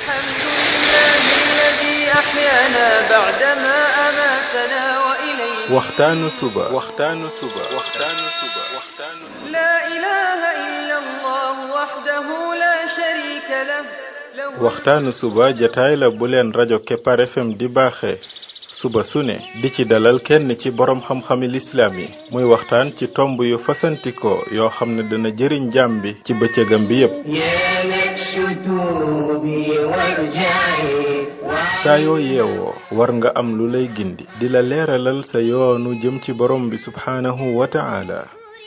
الحمد لله الذي أحيانا بعدما أماتنا وإليه waxtaanu suba لا إله إلا الله وحده لا شريك له waxtaanu suba jataay la bu leen rajo Kepar FM di baaxee suba su ne di ci dalal kenn ci borom xam-xami lislaam yi muy waxtaan ci tomb yu fasantikoo yoo xam ne dana jëriñ jaam bi ci bëccëgam bi yépp saa yoo yeewoo war nga am lu lay gindi di la leeralal sa yoonu jëm ci borom bi subhaanahu wa ta'ala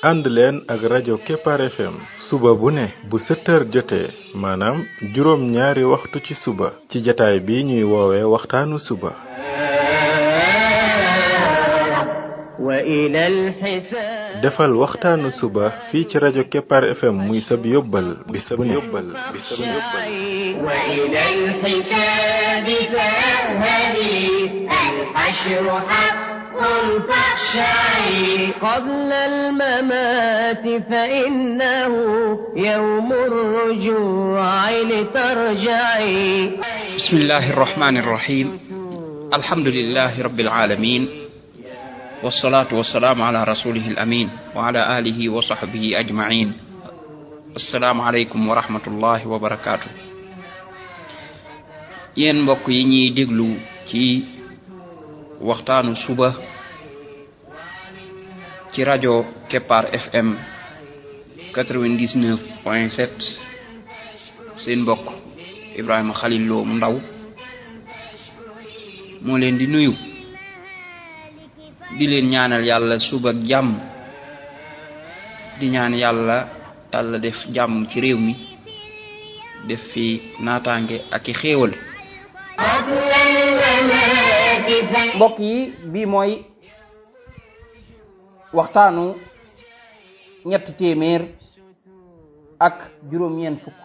ànd leen ak rajo Kepar FM suba bu ne bu 7h jotee maanaam juróom ñaari waxtu ci suba ci jataay bi ñuy woowee waxtaanu suba defal waxtaanu suba fii ci rajo Kepar FM muy sab yóbbal bis bu ne قبل الممات فإنه يوم الرجوع لترجعي بسم الله الرحمن الرحيم الحمد لله رب العالمين والصلاة والسلام على رسوله الأمين وعلى آله وصحبه أجمعين السلام عليكم ورحمة الله وبركاته yéen mbokk yi ñuy déglu ci waxtaanu suba ci rajo Kepar FM 99.7 seen mbokk Ibrahima Khalil Lo mu ndaw moo leen di nuyu di leen ñaanal yàlla suba ak jàmm di ñaan yàlla def jàmm ci réew mi def fi naataange ak i xéewal mbokk yi bii mooy waxtaanu ñett téeméer ak juróom-ñeent fukk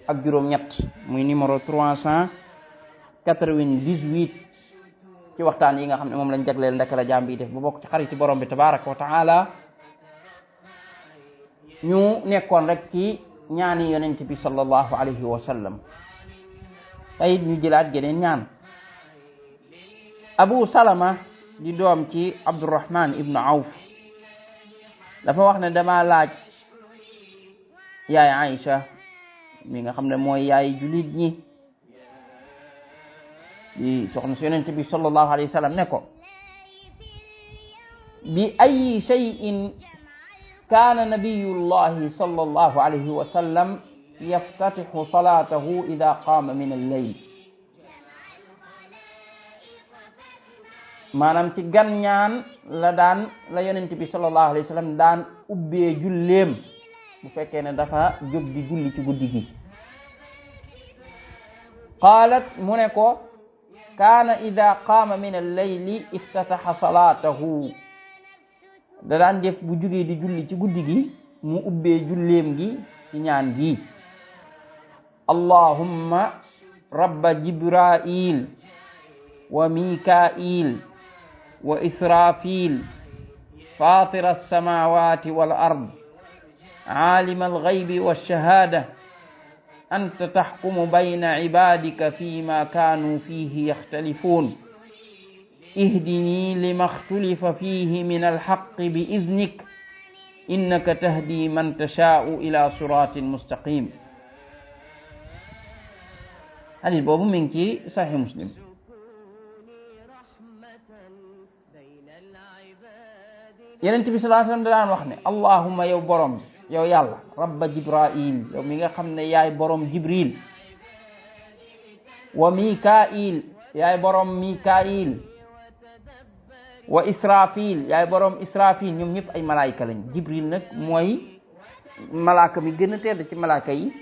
ak juróom-ñett muy numéro 398 ci waxtaan yi nga xam ne moom lañ jagleel ndek la jaam bi def ba bokk ci xarit ci borom bi tabaraka wa taala ñu nekkoon rek ci ñaani yonent bi sallallahu alayhi wa sallam tey ñu jëlaat geneen ñaan Abu Salama di doom ci Abdurrahman ibnu Awf dafa wax ne dama laaj yaay Aïcha mi nga xam ne mooy yaay julit ñi di soxna si yonent bi sallallahu alayhi wa sallam ne ko bi ay shay'in kaana nabiyullahi sallallahu alayhi wa sallam yaftatihu salatahu ida qaama min al-layl maanaam ci gan ñaan la yonent bi sallallahu alayhi wa sallam daan ubbee julleem bu fekkee ne dafa jóg di julli ci guddi gi qaalat mu ne ko kaana ida qaama min al-layli iftataha salatahu da daan def bu jógee di julli ci guddi gi mu ubbee julleem gi ci ñaan gi allahumma rabba jibril wa mikail wa israfil fatira as-samawati wal ard alima al-ghaybi wash-shahada anta tahkumu bayna ibadika fima kanu fihi yakhtalifun ihdini lima ikhtalafa fihi min al-haqqi bi idhnik innaka tahdi man tasha'u ila siratin mustaqim. hadis boobu mi ngi ci Sahih Muslim. Yonent bi sallallahu alayhi wasallam daan wax ne allahumma yow borom yow yàlla rabba jibril yow mi nga xam ne yaay borom jibril wa mikail yaay borom mikail wa israfil yaay borom israfil ñoom ñëpp ay malaayika lañ jibril nag mooy malaaka mi gën a tedd ci malaaka yi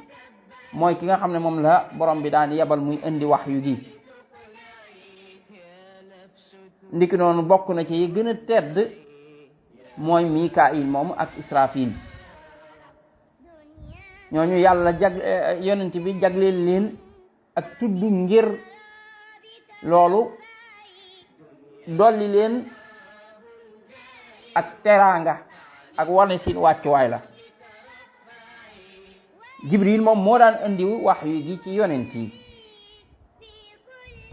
mooy ki nga xam ne moom la borom bi daan yebal muy indi wax yu gi ndiki noonu bokk na ci yi gën a tedd mooy mikail moomu ak israfil ñooñu yàlla yonent bi jagleel leen ak tudd ngir loolu dolli leen ak teraanga ak wane seen wàccuwaay la jibril moom moo daan indi wax yu gi ci yonent yi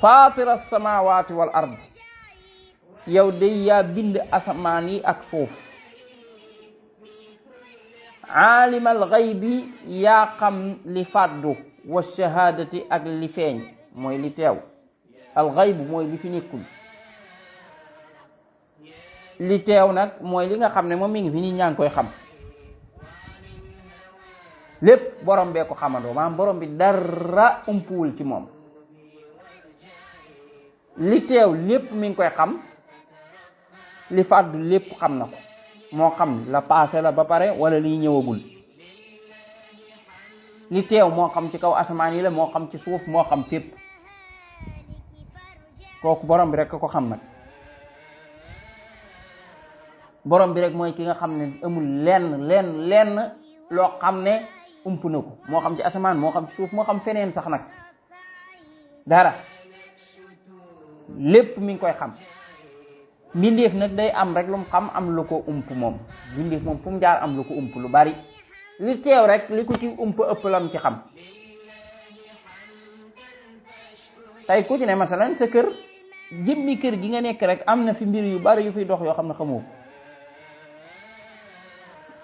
fatira samawati wal ard yow day yaa bind asamaan yi ak suuf aalimal ghaybi yaa xam li fàddu wa shahadati ak li feeñ mooy li teew al ghayb mooy li fi nekkul li teew nag mooy li nga xam ne moom mi ngi fi nit ñaa ngi koy xam lépp borom bee ko xamandoo maanaam borom bi dara umpuwul ci moom li teew lépp mi ngi koy xam li fàddu lépp xam na ko moo xam la passé la ba pare wala liy ñëwagul li teew moo xam ci kaw asamaan yi la moo xam ci suuf moo xam fépp kooku borom bi rek ko xam nag borom bi rek mooy ki nga xam ne amul lenn loo xam ne ump na ko moo xam ci asamaan moo xam ci suuf moo xam feneen sax nag dara lépp mi ngi koy xam mbindeef nag day am rek lu mu xam am lu ko ump moom mbindeef moom fu mu jaar am lu ko ump lu bari li teew rek li ko ci ump ëpp lam ci xam tey ku ci ne masalan sa kër jëmmi kër gi nga nekk rek am na fi mbir yu bari yu fiy dox yoo xam ne xamoo ko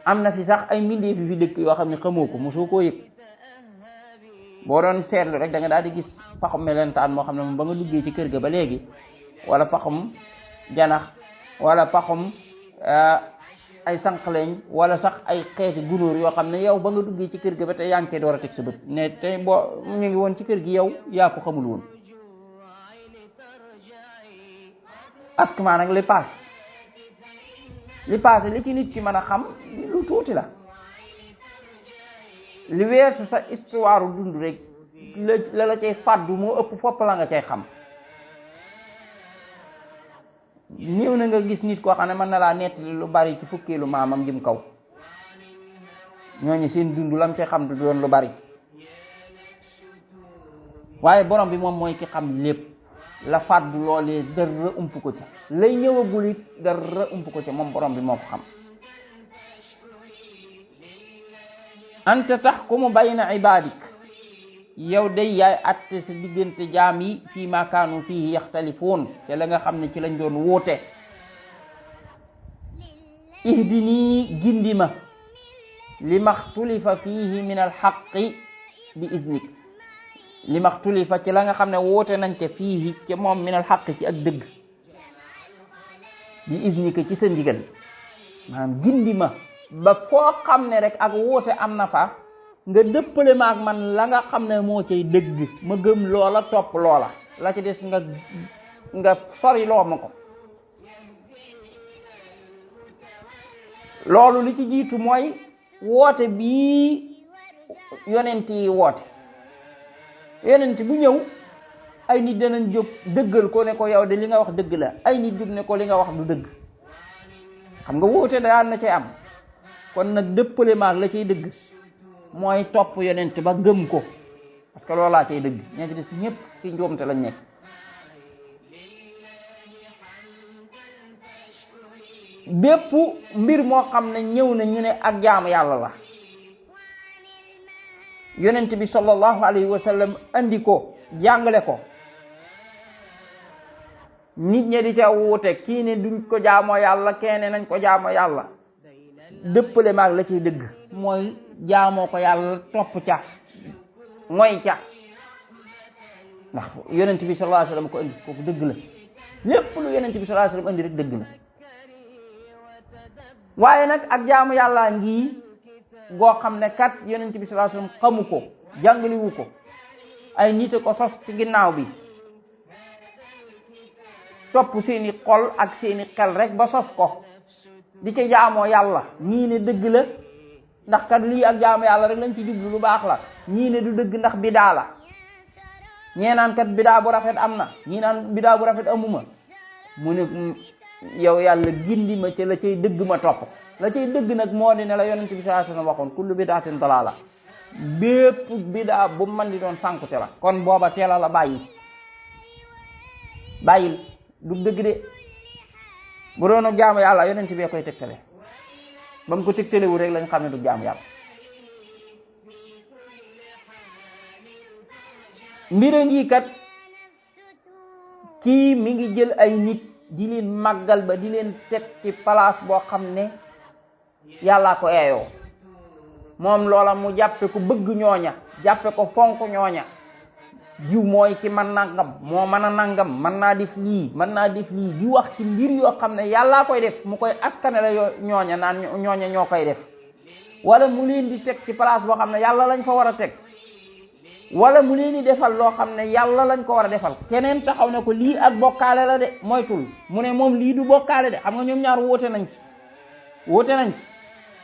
am na fi sax ay mbindeef yu fi dëkk yoo xam ne xamoo ko mosoo koo yëg boo doon seetlu rek da nga daal di gis paxum melentaan moo xam ne moom ba nga duggee ci kër ga ba léegi wala paxum janax wala paxum ay sànqleñ wala sax ay xeeti gunóor yoo xam ne yow ba nga duggee ci kër ga ba te yaa ngi koy door a teg sa bët ne te boo ñu ngi woon ci kër gi yow yaa ko xamul woon askuma nag li passé li ci nit ki mën a xam lu tuuti la li weesu sa histoire dund rek la cay fàddu moo ëpp fopp la nga cay xam ñëw na nga gis nit koo xam ne mën na laa nettali lu bari ci fukkeelu maamam jëm kaw ñooñu seen dund lam cay xam du doon lu bari waaye borom bi moom mooy ki xam lépp la fàddu loolee dara ump ko ci lay ñëwagul it dara ump ko ci moom borom bi moo ko xam anta tahkumu bayna ibadik yow day yaay atte sa diggante jaam yi fii ma kaanu fii yaxtalifuun te la nga xam ne ci lañ doon wóote ihdini gindima li maxtulifa fiihi min alxaqi bi idnik li maxtulifa ci la nga xam ne wóote nañ ca fiihi ci moom min alxaqi ci ak dëgg bi idnika ci sa ndigal maanaam gindima ba foo xam ne rek ak wóote am na fa nga dëppale ma ak man la nga xam ne moo cay dëgg ma gëm loola topp loola la ci des nga sori loo ma ko loolu li ci jiitu mooy woote bii yonent yi woote yonent bu ñëw ay nit danañ jóg dëggal ko ne ko yow de li nga wax dëgg la ay nit jóg ne ko li nga wax du dëgg xam nga woote daan na cay am kon nag dëppale ma ak la cay dëgg mooy topp yonent ba gëm ko parce que loolaa cay dëgg ña ci des ñëpp ci njuumte lañ nekk bépp mbir moo xam ne ñëw na ñu ne ak jaamu yàlla la yonent bi sallallahu alayhi wa sallam andi ko jàngale ko nit ñi di ca wuute kii ne duñ ko jaamoo yàlla kenn nañ ko jaamoo yàlla dëppale maag la ciy dëgg mooy jaamoo ko yàlla topp ca mooy ca ndax yonent bi sallallahu alayhi wasallam ko indi kooku dëgg la lépp lu yonent bi sallallahu alayhi wasallam indi rek dëgg la waaye nag ak jaamu yàlla ngi goo xam ne kat yonent bi sallallahu alayhi wasallam xamu ko jàngaliwu ko ay nit ko sos ci ginnaaw bi topp seeni xol ak seeni xel rek ba sos ko di ca jaamoo yàlla ñii ne dëgg la ndax kat lii ak jaamu yàlla rek lañ ci jublu lu baax la ñii ne du dëgg ndax bidaa la ñee naan kat bidaa bu rafet am na ñii naan bidaa bu rafet amuma mu ne yow yàlla gindi ma ca la cay dëgg ma topp la cay dëgg nag moo di ne la yonent bi sallallahu alayhi wasallam waxoon kullu bidaatin dalaala bépp bidaa bu man di doon sànkute la kon booba teela la bàyyil du dëgg de bu doon jaamu yàlla yonent bi koy tegtale ba mu ko tegtalewu rek lañ xam ne du jaamu yàlla mbira ngi kat kii mi ngi jël ay nit di leen màggal ba di leen teg ci place boo xam ne yàllaa ko eeyoo moom loola mu jàppe ko bëgg ñooña jàppe ko fonk ñooña jiw mooy ki mën nangam moo mën a nangam mën naa def lii mën naa def lii di wax ci mbir yoo xam ne yàllaa koy def mu koy askane la ñooña naan ñooña ñoo koy def wala mu leen di teg ci place boo xam ne yàlla lañ fa war a teg wala mu leen di defal loo xam ne yàlla lañ ko war a defal keneen taxaw ne ko lii ak bokkaale la de moytul mu ne moom lii du bokkaale de xam nga ñoom ñaar wóote nañ ci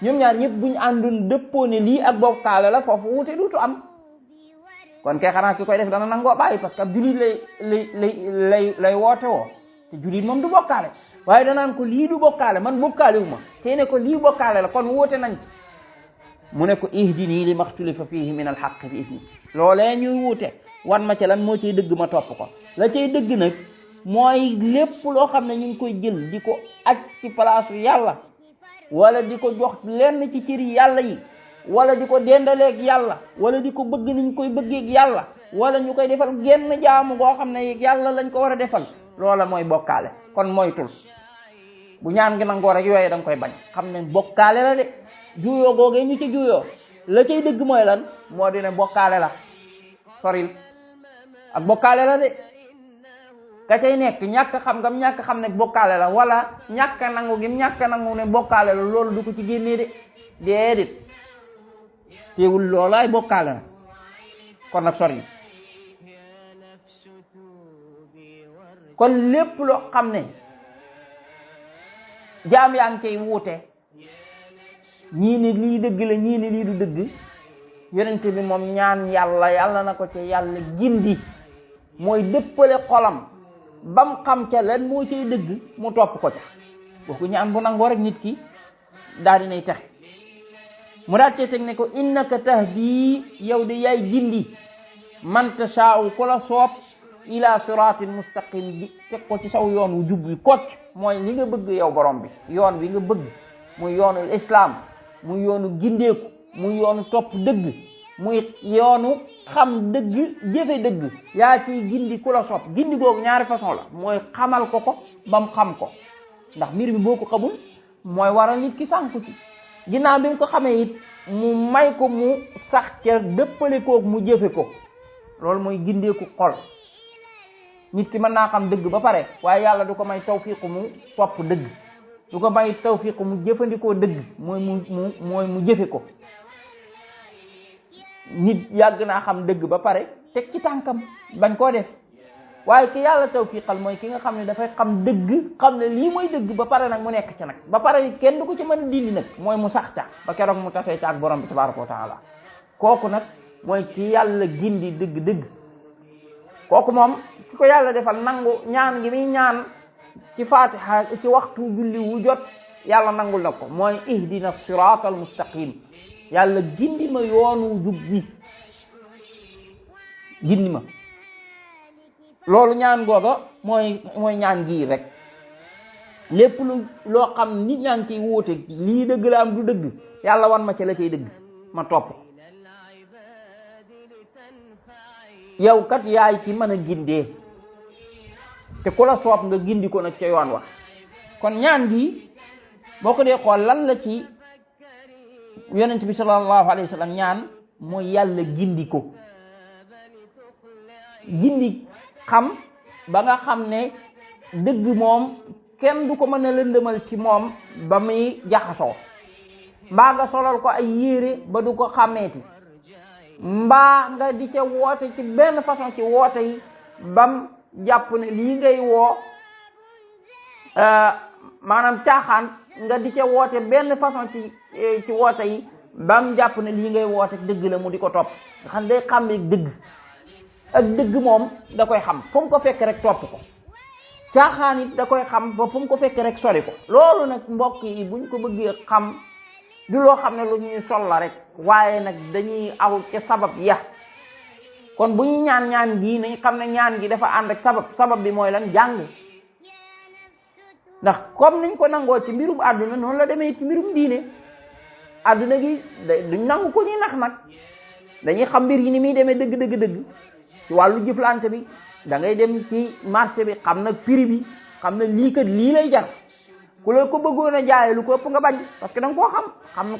ñoom ñaar ñëpp buñu àndoon dëppoo ne lii ak bokkaale la foofu wuute duutu am kon kay xanaa ki koy def dana nangoo bàyyi parce que ab julit lay woote woo te julit moom du bokkaale waaye danaan ko lii du bokkaale man bokkaale wu ma te ne ko lii bokkaale la kon wuute nañ ci mu ne ko ihdini li maxtulifa fihi min alxaq bi idni loolee ñuy wuute wan ma ca lan moo cay dëgg ma topp ko la cay dëgg nag mooy lépp loo xam ne ñu ngi koy jël di ko aj ci palaasu yàlla wala di ko jox lenn ci cëri yàlla yi wala di ko dendaleeg yàlla wala di ko bëgg niñ koy bëggeeg yàlla wala ñu koy defal genn jaamu goo xam ne yàlla lañ ko war a defal loola mooy bokkaale kon moytul bu ñaan gi nangoo rek yooye da nga koy bañ xam ne bokkaale la de juyoo googee ñu ci juyoo la cay dëgg mooy lan moo di ne bokkaale la soril ak bokkaale la de ka cay nekk ñàkk xam ne bokkaale la wala ñàkk nangu gi ñàkk nangu ne bokkaale la loolu du ko ci génnee de déedéet teewul loolaay bokkaale na kon nag sori kon lépp loo xam ne jaam yaa ngi cay wuute ñii ni lii dëgg la ñii ni lii du dëgg yonent bi moom ñaan yàlla na ko ci yàlla gindi mooy dëppale xolam bam xam ca lan moo cay dëgg mu topp ko ca boo ko ñaan bu nangoo rek nit ki daal dinay tax mu daal cee teg ne ko innaka tahdi yow de yaay gindi man tashaa'u ku la soob ila siratin mustaqim bi teg ko ci saw yoon wu jub wi kocc mooy li nga bëgg yow borom bi yoon wi nga bëgg muy yoonu islam muy yoonu gindeeku muy yoonu topp dëgg muy yoonu xam dëgg jëfe dëgg yaa ciy gindi ku la soob gindi googu ñaari façon la mooy xamal ko bam xam ko ndax mbir mi boo ko xamul mooy waral nit ki sànku ci ginnaaw bi nga ko xamee it mu may ko mu sax ca dëppale koog mu jëfe ko loolu mooy gindeeku xol nit ki mën naa xam dëgg ba pare waaye yàlla du ko may tawfiqu mu topp dëgg du ko may tawfiqu mu jëfandikoo dëgg mooy mu jëfe ko nit yàgg naa xam dëgg ba pare teg ci tànkam bañ koo def waaye ki yàlla tawfiqal mooy ki nga xam ne dafay xam dëgg xam ne lii mooy dëgg ba pare nag mu nekk ci nag ba pare kenn du ko ci mën a dindi nag mooy mu sax ca ba keroog mu tasee ca ak borom bi tabaraka wa taala kooku nag mooy ki yàlla gindi dëgg-dëgg kooku moom ki ko yàlla defal nangu ñaan gi muy ñaan ci fatiha ci waxtu julli wu jot yàlla nangul na ko mooy ihdina siratal mustaqim yàlla gindi ma yoonu jub bi gindi ma loolu ñaan googa mooy ñaan gii rek lépp loo xam nit ñaa ngi ciy wuute lii dëgg la am du dëgg yàlla wan ma ci la cay dëgg ma topp ko yow kat yaay ci mën a gindee te ku la soob nga gindi ko nag ca yoon wax kon ñaan gi boo ko dee xool lan la ci yonent bi sallallahu alayhi wa sallam ñaan mooy yàlla gindi ko gindi xam ba nga xam ne dëgg moom kenn du ko mën a lëndëmal ci moom ba muy jaxasoo mbaa nga solal ko ay yére ba du ko xàmmeeti mbaa nga di ca woote ci benn façon ci woote yi bam jàpp ne lii ngay woo maanaam caaxaan nga di ca woote benn façon ci woote yi bam jàpp ne lii ngay woote dëgg la mu di ko topp nga xam day xàmmee dëgg ak dëgg moom da koy xam fu mu ko fekk rek topp ko caaxaan it da koy xam ba fu mu ko fekk rek sori ko loolu nag mbokk yi buñ ko bëggee xam du loo xam ne lu ñuy sol la rek waaye nag dañuy aw ca sabab ya kon bu ñuy ñaan gi nañ xam ne ñaan gi dafa ànd ak sabab bi mooy lan jàng ndax comme niñ ko nangoo ci mbirum àdduna noonu la demee ci mbirum diine àdduna gi duñ nangu ko ñuy nax nag dañuy xam mbir yi ni muy demee dëgg ci wàllu jëflante bi da ngay dem ci marché bi xam na prix bi xam na lii kat lii lay jar ku la ko bëggoon a jaayee lu ko ëpp nga bañ parce que da nga koo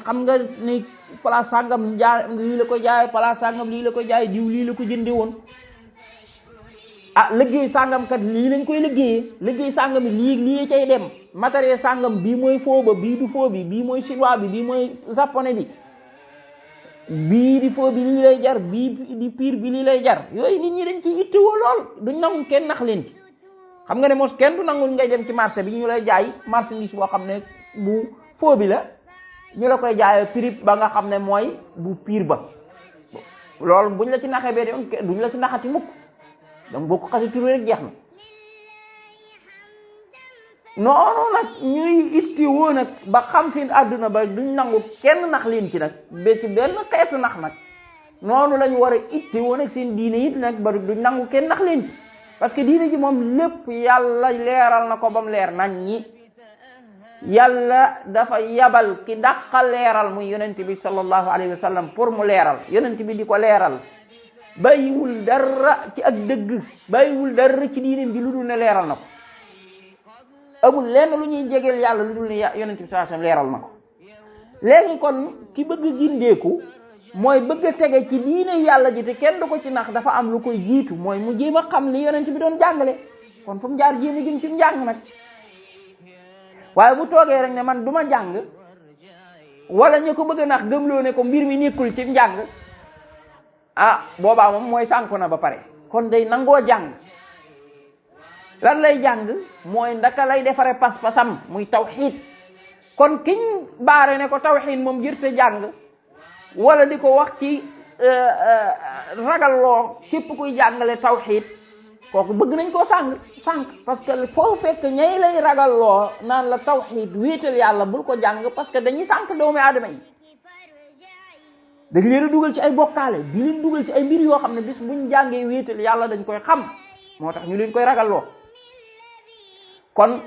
xam nga ni place sàngam lii la ko jaayee place sàngam lii la ko jaayee diw lii la ko jënde woon liggéey sàngam kat lii lañ koy liggéey sàngam lii cay dem matériel sàngam bii mooy faux ba bii du faux bi bii mooy chinois bi bii mooy japonais bi bii di faux bi lii lay jar bii di pire bi lii lay jar yooyu nit ñi dañ ci ittewoo lool duñ nangu kenn nax leen ci xam nga ne mos kenn du nangul ngay dem ci marché bi ñu lay jaay marchandise boo xam ne bu faux bi la ñu la koy jaayee prix ba nga xam ne mooy bu pire ba loolu buñ la ci naxee bee duñ la ci naxati mukk donc boo ko xasi tur rek jeex na noonu nag ñuy ittewoo nag ba xam seen àdduna ba duñ nangu kenn nax leen ci nag ba ci benn xeetu nax nag noonu lañu war a ittewoo nag seen diine it nag ba duñ nangu kenn nax leen ci parce que diine ji moom lépp yàlla leeral na ko ba mu leer nañ ñi yàlla dafa yabal ki dàqa leeral muy yonent bi sallallahu alayhi wa sallam pour mu leeral yonent bi di ko leeral bàyyiwul dara ci ak dëgg bàyyiwul dara ci diine bi lu dul ne leeral na ko amul lenn lu ñuy jegeel yàlla lu dul ne yonent bi sallallahu alayhi wa sallam leeral na ko léegi kon ki bëgg gindeeku mooy bëgg a tege ci diine yàlla ji te kenn du ko ci nax dafa am lu koy jiitu mooy mu jéem a xam li yonent bi doon jàngale kon fu mu jaar jéem a jëm ci njàng nag waaye bu toogee rek ne man du ma jàng wala ñu ko bëgg a nax gëmloo ne ko mbir mi nekkul ci njàng boobaa moom mooy sànku na ba pare kon day nangoo jàng lan lay jàng mooy ndaka lay defare pas-pasam muy tawxiid kon kiñ baare ne ko tawxiid moom jërte jàng wala di ko wax ci ragalloo képp kuy jàngale tawxiid kooku bëgg nañ koo sànq parce que foo fekk ñay lay ragalloo naan la tawxiid wéetal yàlla bul ko jàng parce que dañuy sànq doomu aadama yi dañ leen a dugal ci ay bokkaale di leen dugal ci ay mbir yoo xam ne bis buñ jàngee wéetal yàlla dañ koy xam moo tax ñu leen koy ragalloo kon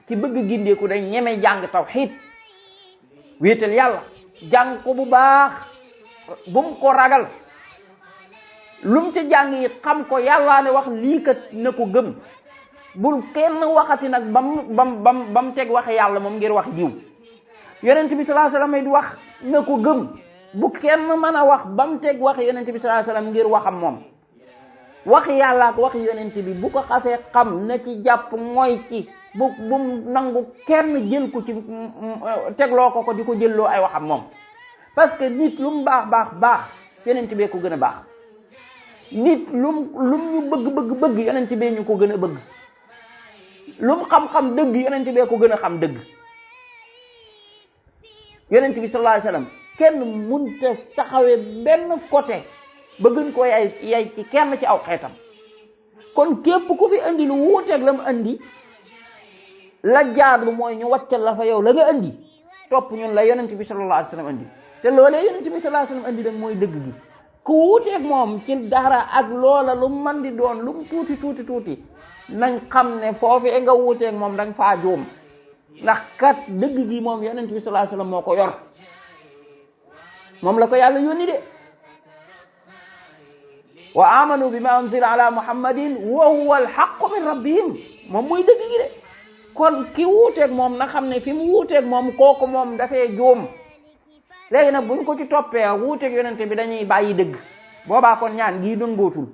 ki bëgg gindeeku day ñeme jàng tawxiid wéetal yàlla jàng ko bu baax bu mu ko ragal lum ca jàng yi xam ko yàllaa ne wax lii kat na ko gëm bul kenn waxati nag bam teg waxe yàlla moom ngir wax jiw yonent bi sallallahu alayhi wasallam di wax na ko gëm bu kenn mën a wax bam teg waxe yonent bi sallallahu alayhi wasallam ngir waxam moom wax yàlla ak wax yonent bi bu ko xasee xam na ci jàpp mooy ci bu nangu kenn jël ko ci tegloo ko di ko jëlloo ay waxam moom parce que nit lu mu baax yonent bee ko gën a baax nit lum ñu bëgg yonent bee ñu ko gën a bëgg lum xam-xam dëgg yonent bee ko gën a xam dëgg yonent bi sallallahu alayhi wasallam kenn munta taxawee benn côté ba gën koo yay ci kenn ci aw xeetam kon képp ku fi andi lu wuuteeg la mu andi la jaadu mooy ñu wàccal la fa yow la nga andi topp ñun la yonent bi sallallahu alayhi wasallam andi te loolee yonent bi sallallahu alayhi wasallam andi nag mooy dëgg gi ku wuuteeg moom ci dara ak loola lu man di doon lu mu tuuti nañ xam ne foofee nga wuuteeg moom da nga faa juum ndax kat dëgg gi moom yonent bi sallallahu alayhi wasallam moo ko yor moom la ko yàlla yónni de wa amanu bima unzila ala muhammadin wa huwa alhaqqu min rabbihim moom muy dëgg gi de kon ki wuuteeg moom na xam ne fi mu wuuteeg moom kooku moom dafee juum léegi nag buñ ko ci toppee wuuteeg yonente bi dañuy bàyyi dëgg boobaa kon ñaan gii doon góotul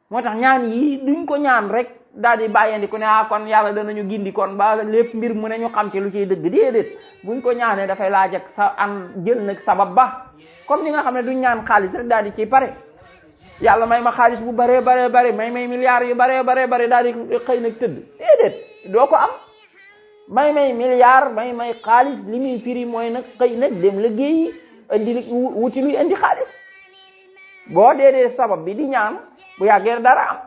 moo tax ñaan yi duñ ko ñaan rek daal di bàyyandi ko ne kon yàlla danañu gindi kon ba lépp mbir mu ne ñu xam ci lu ciy dëgg déedéet buñ ko ñaanee dafay laaj ak sa jël nag sabab ba comme ni nga xam ne duñ ñaan xaalis rek daal di ciy pare yàlla may ma xaalis bu baree may milliards yu baree daal di xëy nag tëdd déedéet doo ko am may milliards may xaalis li muy firi mooy nag xëy nag dem liggéeyi indi wuti luy indi xaalis boo dee sabab bi di ñaan bu yàggee dara am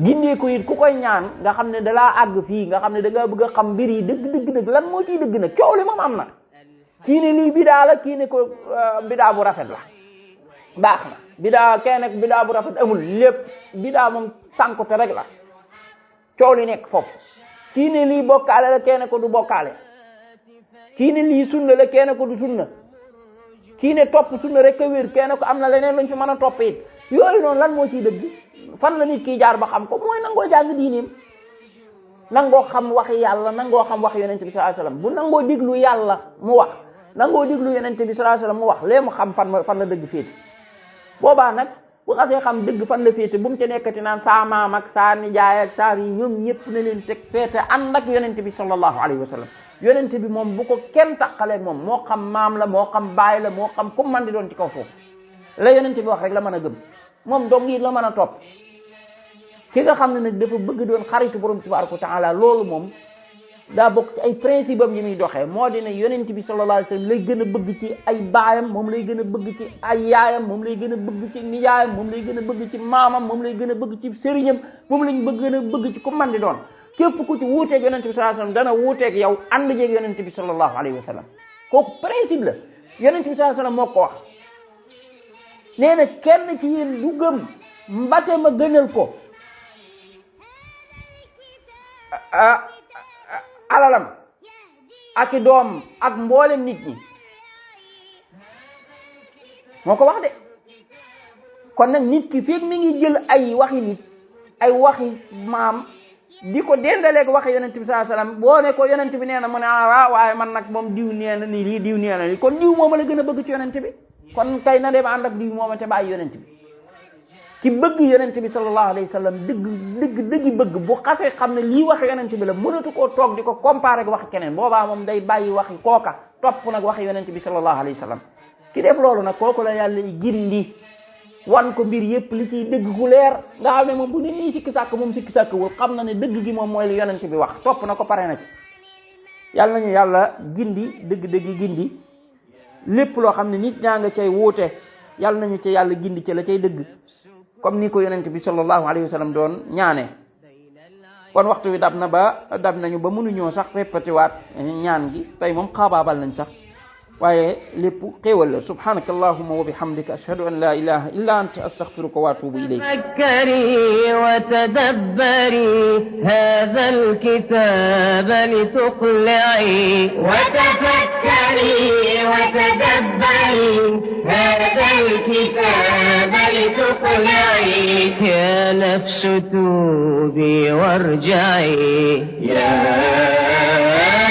gindee ko it ku koy ñaan nga xam ne dalaa àgg fii nga xam ne da nga bëgg a xam mbir yi dëgg lan moo ciy dëgg nag coow li moom am na kii ne lii bidaa la kii ne ko bidaa bu rafet la baax na bidaa kenn ak bidaa bu rafet amul lépp bidaa moom sànkute rek la coow li nekk foofu kii ne lii bokkaale la kenn ko du bokkaale kii ne lii sunna la kenn ko du sunna kii ne topp sunna rek a wér kenn ko am na leneen luñ fi mën a topp it yooyu noonu lan moo ciy dëgg fan la nit ki jaar ba xam ko mooy nangoo jàng diineem nangoo xam waxi yàlla nangoo xam wax yonent bi sallallahu alayhi wasallam bu nangoo diglu yàlla mu wax nangoo diglu yonent bi sallallahu alayhi wasallam mu wax lee mu xam fan la dëgg féete boobaa nag bu xasee xam dëgg fan la féete bu mu ci nekkati naan saa maam ak saa nijaay ak saa yi ñoom ñëpp na leen teg féete ànd ak yonent bi sallallahu alayhi wasallam yonent bi moom bu ko kenn taqaleeg moom moo xam maam la moo xam baay la moo xam ku man di doon ci kaw foofu la yonent bi wax rek la mën a gëm moom dong yi la mën a topp ki nga xam ne nag dafa bëgg doon xaritu borom tabaraka wa taala loolu moom daa bokk ci ay principe am yi muy doxee moo di ne yonent bi sallallahu alayhi wasallam lay gën a bëgg ci ay baayam moom lay gën a bëgg ci ay yaayam moom lay gën a bëgg ci nijaayam moom lay gën a bëgg ci maamam moom lay gën a bëgg ci sëriñam moom lañ gën a bëgg ci ku man di doon képp ku ci wuuteeg yonent bi sallallahu alayhi wasallam dana wuuteeg yow ànd jeeg yonent bi sallallahu alayhi wasallam kooku principe la yonent bi sallallahu alayhi wasallam moo ko wax nee na kenn ci yéen du gëm mbate ma gënal ko alalam ak i doom ak mboolem nit ñi moo ko wax de kon nag nit ki feeg mi ngi jël ay waxi nit ay waxi maam di ko dendaleeg waxi yonent bi sallallahu alayhi wasallam boo ne ko yonent bi nee na mu ne waaye man nag moom diw nee na ni lii diw nee na ni kon diw mooma la gën a bëgg ci yonent bi kon kay na dem ànd ak diw mooma te bàyyi yonent bi ki bëgg yonent bi sallallahu alayhi wasallam dëgg bëgg bu xasee xam ne lii waxi yonent bi la mënatu koo toog di ko comparer ak waxi keneen boobaa moom day bàyyi waxi kooka topp nag waxi yonent bi sallallahu alayhi wasallam ki def loolu nag kooku la yàlla gindi wan ko mbir yépp li ciy dëgg gu leer nga xam ne moom bu ne nii sikki sàkk moom sikki sàkkawul xam na ne dëgg gi moom mooy li yonent bi wax topp na ko pare na ci yàlla nañu yàlla gindi dëgg gindi lépp loo xam ne nit ñaa nga cay wuute yàlla nañu ca yàlla gindi ci la cay dëgg comme ni ko yonent bi sallallahu alayhi wasallam doon ñaane kon waxtu wi dab nañu ba mënuñoo sax répété waat ñaan gi tey moom xaabaabal nañ sax waaye lépp xéewal la subhanaka allahumma wa bihamdika ashhadu an la ilaha illa anta astaghfiruka wa atubu ilayk تفكري وتدبري هذا الكتاب لتقلعي وتفكري وتدبري هذا الكتاب لتقلعي يا نفس توبي وارجعي يا